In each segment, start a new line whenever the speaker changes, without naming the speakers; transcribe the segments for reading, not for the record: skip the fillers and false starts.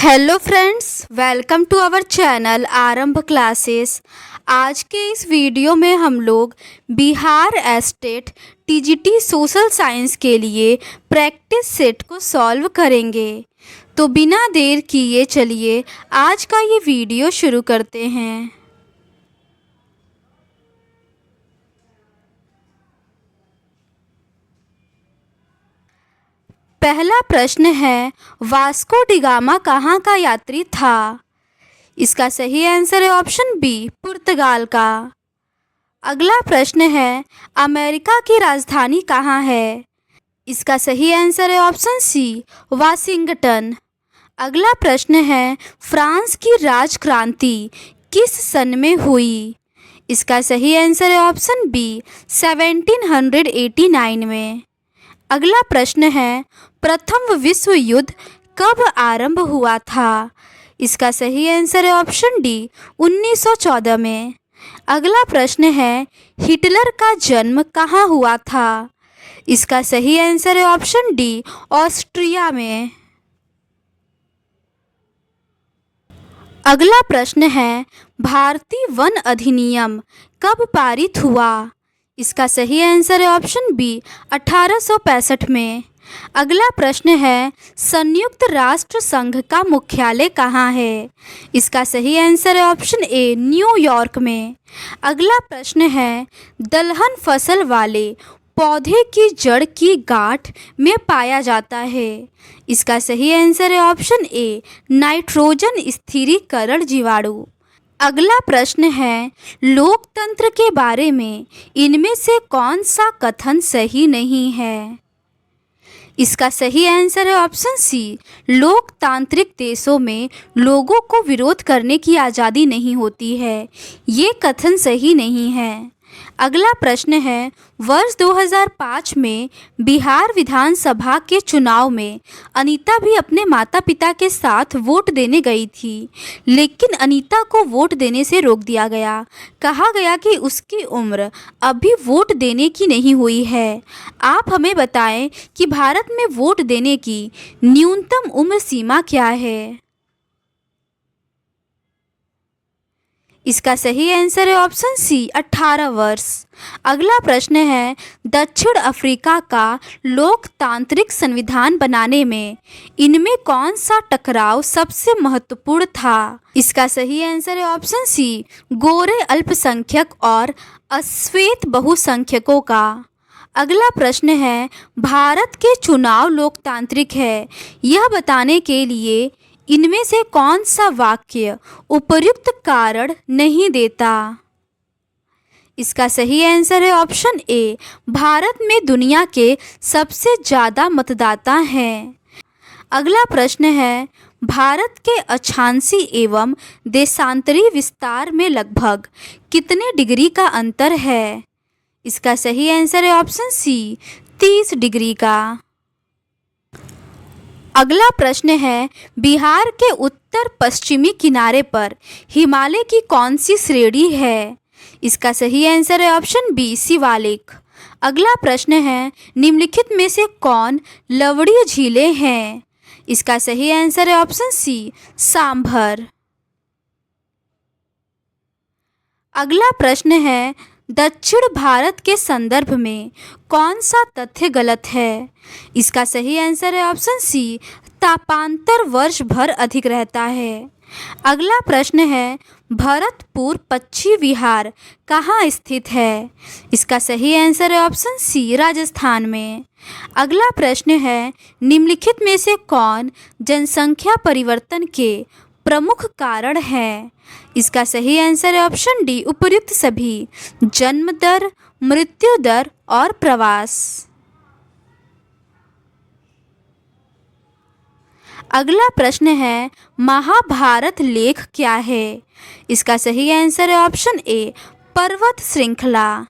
Hello friends, welcome to our channel Aarambh classes. आज के इस वीडियो में हम लोग Bihar state TGT social science के लिए प्रैक्टिस सेट को सॉल्व करेंगे। तो बिना देर किए चलिए आज का ये वीडियो शुरू करते हैं। पहला प्रश्न है, वास्को डिगामा कहाँ का यात्री था? इसका सही आंसर है ऑप्शन बी, पुर्तगाल का। अगला प्रश्न है, अमेरिका की राजधानी कहाँ है? इसका सही आंसर है ऑप्शन सी, वाशिंगटन। अगला प्रश्न है, फ्रांस की राजक्रांति किस सन में हुई? इसका सही आंसर है ऑप्शन बी, 1789 में। अगला प्रश्न है, प्रथम विश्व युद्ध कब आरंभ हुआ था? इसका सही आंसर है ऑप्शन डी, 1914 में। अगला प्रश्न है, हिटलर का जन्म कहाँ हुआ था? इसका सही आंसर है ऑप्शन डी, ऑस्ट्रिया में। अगला प्रश्न है, भारतीय वन अधिनियम कब पारित हुआ? इसका सही आंसर है ऑप्शन बी, 1865 में। अगला प्रश्न है, संयुक्त राष्ट्र संघ का मुख्यालय कहाँ है? इसका सही आंसर है ऑप्शन ए, न्यूयॉर्क में। अगला प्रश्न है, दलहन फसल वाले पौधे की जड़ की गांठ में पाया जाता है। इसका सही आंसर है ऑप्शन ए, नाइट्रोजन स्थिरीकरण जीवाणु। अगला प्रश्न है, लोकतंत्र के बारे में इनमें से कौन सा कथन सही नहीं है? इसका सही आंसर है ऑप्शन सी, लोकतांत्रिक देशों में लोगों को विरोध करने की आज़ादी नहीं होती है। ये कथन सही नहीं है। अगला प्रश्न है, वर्ष 2005 में बिहार विधानसभा के चुनाव में अनीता भी अपने माता पिता के साथ वोट देने गई थी, लेकिन अनीता को वोट देने से रोक दिया गया। कहा गया कि उसकी उम्र अभी वोट देने की नहीं हुई है। आप हमें बताएं कि भारत में वोट देने की न्यूनतम उम्र सीमा क्या है? इसका सही आंसर है ऑप्शन सी, 18 वर्ष। अगला प्रश्न है, दक्षिण अफ्रीका का लोकतांत्रिक संविधान बनाने में इनमें कौन सा टकराव सबसे महत्वपूर्ण था? इसका सही आंसर है ऑप्शन सी, गोरे अल्पसंख्यक और अश्वेत बहुसंख्यकों का। अगला प्रश्न है, भारत के चुनाव लोकतांत्रिक है, यह बताने के लिए इनमें से कौन सा वाक्य उपर्युक्त कारण नहीं देता? इसका सही आंसर है ऑप्शन ए, भारत में दुनिया के सबसे ज़्यादा मतदाता हैं। अगला प्रश्न है, भारत के अक्षांशीय एवं देशांतरी विस्तार में लगभग कितने डिग्री का अंतर है? इसका सही आंसर है ऑप्शन सी, 30 डिग्री का। अगला प्रश्न है, बिहार के उत्तर पश्चिमी किनारे पर हिमालय की कौन सी श्रेणी है? इसका सही आंसर है ऑप्शन बी, शिवालिक। अगला प्रश्न है, निम्नलिखित में से कौन लवणीय झीलें हैं? इसका सही आंसर है ऑप्शन सी, सांभर। अगला प्रश्न है, दक्षिण भारत के संदर्भ में कौन सा तथ्य गलत है? इसका सही आंसर है ऑप्शन सी, तापांतर वर्ष भर अधिक रहता है। अगला प्रश्न है, भरतपुर पक्षी विहार कहाँ स्थित है? इसका सही आंसर है ऑप्शन सी, राजस्थान में। अगला प्रश्न है, निम्नलिखित में से कौन जनसंख्या परिवर्तन के प्रमुख कारण है? इसका सही आंसर है ऑप्शन डी, उपर्युक्त सभी, जन्म दर, मृत्यु दर और प्रवास। अगला प्रश्न है, महाभारत लेख क्या है? इसका सही आंसर है ऑप्शन ए, पर्वत श्रृंखला।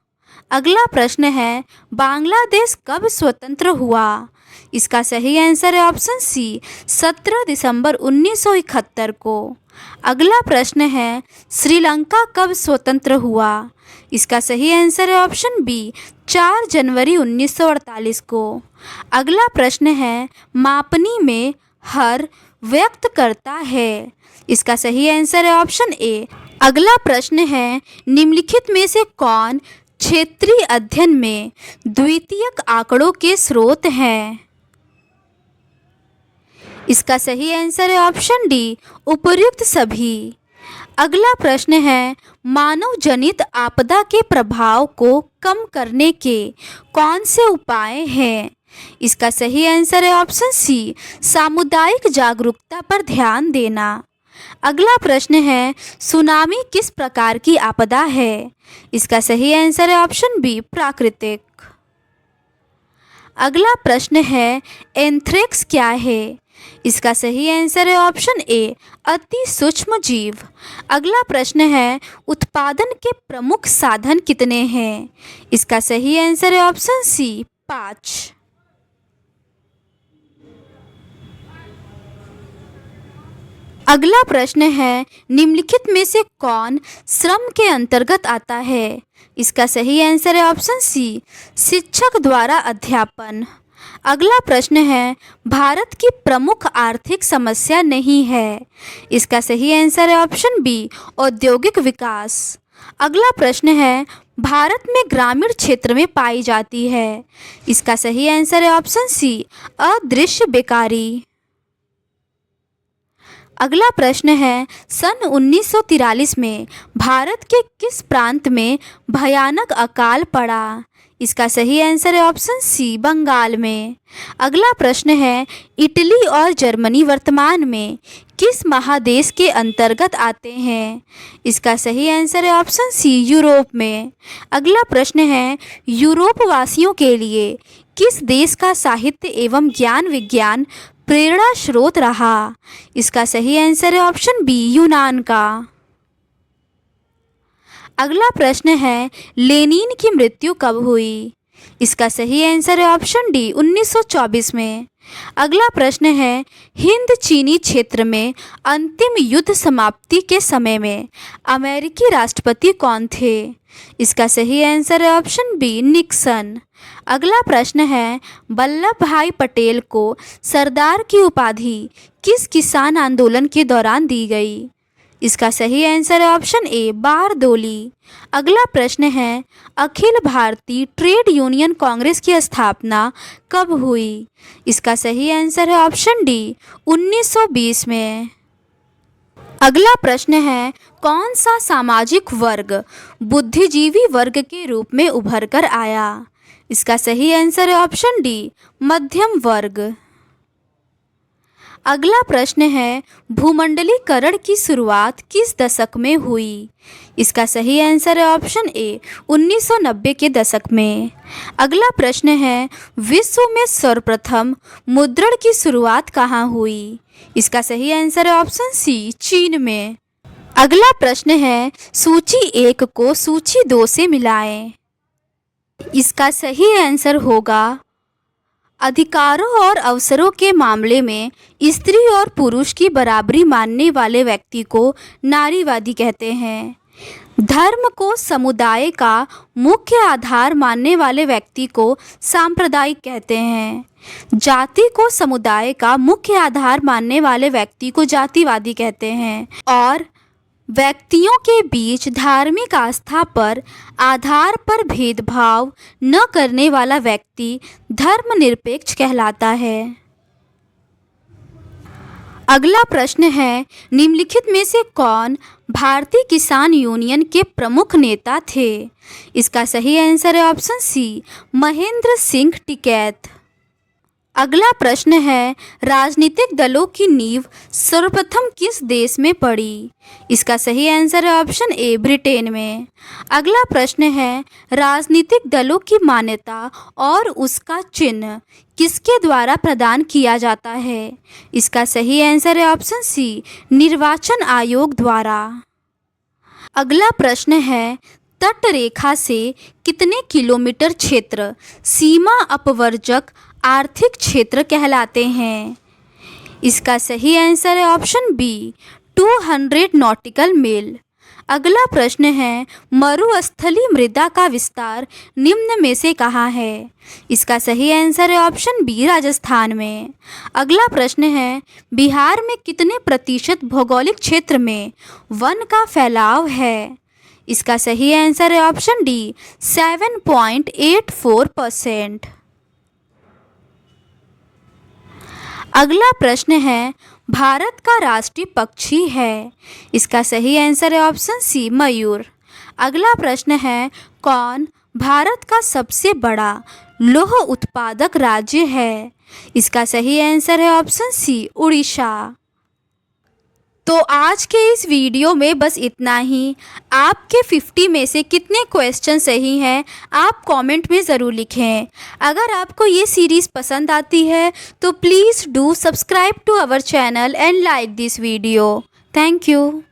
अगला प्रश्न है, बांग्लादेश कब स्वतंत्र हुआ? इसका सही आंसर है ऑप्शन सी, 17 दिसंबर 1971 को। अगला प्रश्न है, श्रीलंका कब स्वतंत्र हुआ? इसका सही आंसर है ऑप्शन बी, 4 जनवरी 1948 को। अगला प्रश्न है, मापनी में हर व्यक्त करता है? इसका सही आंसर है ऑप्शन ए। अगला प्रश्न है, निम्नलिखित में से कौन क्षेत्रीय अध्ययन में द्वितीयक आंकड़ों के स्रोत हैं? इसका सही आंसर है ऑप्शन डी, उपर्युक्त सभी। अगला प्रश्न है, मानव जनित आपदा के प्रभाव को कम करने के कौन से उपाय हैं? इसका सही आंसर है ऑप्शन सी, सामुदायिक जागरूकता पर ध्यान देना। अगला प्रश्न है, सुनामी किस प्रकार की आपदा है? इसका सही आंसर है ऑप्शन बी, प्राकृतिक। अगला प्रश्न है, एंथ्रेक्स क्या है? इसका सही आंसर है ऑप्शन ए, अति सूक्ष्म जीव। अगला प्रश्न है, उत्पादन के प्रमुख साधन कितने हैं? इसका सही आंसर है ऑप्शन सी, 5। अगला प्रश्न है, निम्नलिखित में से कौन श्रम के अंतर्गत आता है? इसका सही आंसर है ऑप्शन सी, शिक्षक द्वारा अध्यापन। अगला प्रश्न है, भारत की प्रमुख आर्थिक समस्या नहीं है? इसका सही आंसर है ऑप्शन बी, औद्योगिक विकास। अगला प्रश्न है, भारत में ग्रामीण क्षेत्र में पाई जाती है? इसका सही आंसर है ऑप्शन सी, अदृश्य बेकारी। अगला प्रश्न है, सन 1943 में भारत के किस प्रांत में भयानक अकाल पड़ा? इसका सही आंसर है ऑप्शन सी, बंगाल में। अगला प्रश्न है, इटली और जर्मनी वर्तमान में किस महादेश के अंतर्गत आते हैं? इसका सही आंसर है ऑप्शन सी, यूरोप में। अगला प्रश्न है, यूरोप वासियों के लिए किस देश का साहित्य एवं ज्ञान विज्ञान प्रेरणा स्रोत रहा? इसका सही आंसर है ऑप्शन बी, यूनान का। अगला प्रश्न है, लेनिन की मृत्यु कब हुई? इसका सही आंसर है ऑप्शन डी, 1924 में। अगला प्रश्न है, हिंद चीनी क्षेत्र में अंतिम युद्ध समाप्ति के समय में अमेरिकी राष्ट्रपति कौन थे? इसका सही आंसर है ऑप्शन बी, निक्सन। अगला प्रश्न है, वल्लभ भाई पटेल को सरदार की उपाधि किस किसान आंदोलन के दौरान दी गई? इसका सही आंसर है ऑप्शन ए, बारदोली। अगला प्रश्न है, अखिल भारतीय ट्रेड यूनियन कांग्रेस की स्थापना कब हुई? इसका सही आंसर है ऑप्शन डी, 1920 में। अगला प्रश्न है, कौन सा सामाजिक वर्ग बुद्धिजीवी वर्ग के रूप में उभर कर आया? इसका सही आंसर है ऑप्शन डी, मध्यम वर्ग। अगला प्रश्न है, भूमंडलीकरण की शुरुआत किस दशक में हुई? इसका सही आंसर है ऑप्शन ए, 1990 के दशक में। अगला प्रश्न है, विश्व में सर्वप्रथम मुद्रण की शुरुआत कहाँ हुई? इसका सही आंसर है ऑप्शन सी, चीन में। अगला प्रश्न है, सूची 1 को सूची 2 से मिलाएं। इसका सही आंसर होगा, अधिकारों और अवसरों के मामले में स्त्री और पुरुष की बराबरी मानने वाले व्यक्ति को नारीवादी कहते हैं। धर्म को समुदाय का मुख्य आधार मानने वाले व्यक्ति को सांप्रदायिक कहते हैं। जाति को समुदाय का मुख्य आधार मानने वाले व्यक्ति को जातिवादी कहते हैं। और व्यक्तियों के बीच धार्मिक आस्था पर आधार पर भेदभाव न करने वाला व्यक्ति धर्मनिरपेक्ष कहलाता है। अगला प्रश्न है, निम्नलिखित में से कौन भारतीय किसान यूनियन के प्रमुख नेता थे? इसका सही आंसर है ऑप्शन सी, महेंद्र सिंह टिकैत। अगला प्रश्न है, राजनीतिक दलों की नींव सर्वप्रथम किस देश में पड़ी? इसका सही आंसर है ऑप्शन ए, ब्रिटेन में। अगला प्रश्न है, राजनीतिक दलों की मान्यता और उसका चिन्ह किसके द्वारा प्रदान किया जाता है? इसका सही आंसर है ऑप्शन सी, निर्वाचन आयोग द्वारा। अगला प्रश्न है, तट रेखा से कितने किलोमीटर क्षेत्र सीमा अपवर्जक आर्थिक क्षेत्र कहलाते हैं? इसका सही आंसर है ऑप्शन बी, 200 नॉटिकल मील। अगला प्रश्न है, मरुस्थलीय मृदा का विस्तार निम्न में से कहाँ है? इसका सही आंसर है ऑप्शन बी, राजस्थान में। अगला प्रश्न है, बिहार में कितने प्रतिशत भौगोलिक क्षेत्र में वन का फैलाव है? इसका सही आंसर है ऑप्शन डी, 7.84%। अगला प्रश्न है, भारत का राष्ट्रीय पक्षी है? इसका सही आंसर है ऑप्शन सी, मयूर। अगला प्रश्न है, कौन भारत का सबसे बड़ा लौह उत्पादक राज्य है? इसका सही आंसर है ऑप्शन सी, उड़ीसा। तो आज के इस वीडियो में बस इतना ही। आपके 50 में से कितने क्वेश्चन सही हैं आप कमेंट में ज़रूर लिखें। अगर आपको ये सीरीज़ पसंद आती है तो please do subscribe to our channel and like this video. Thank you.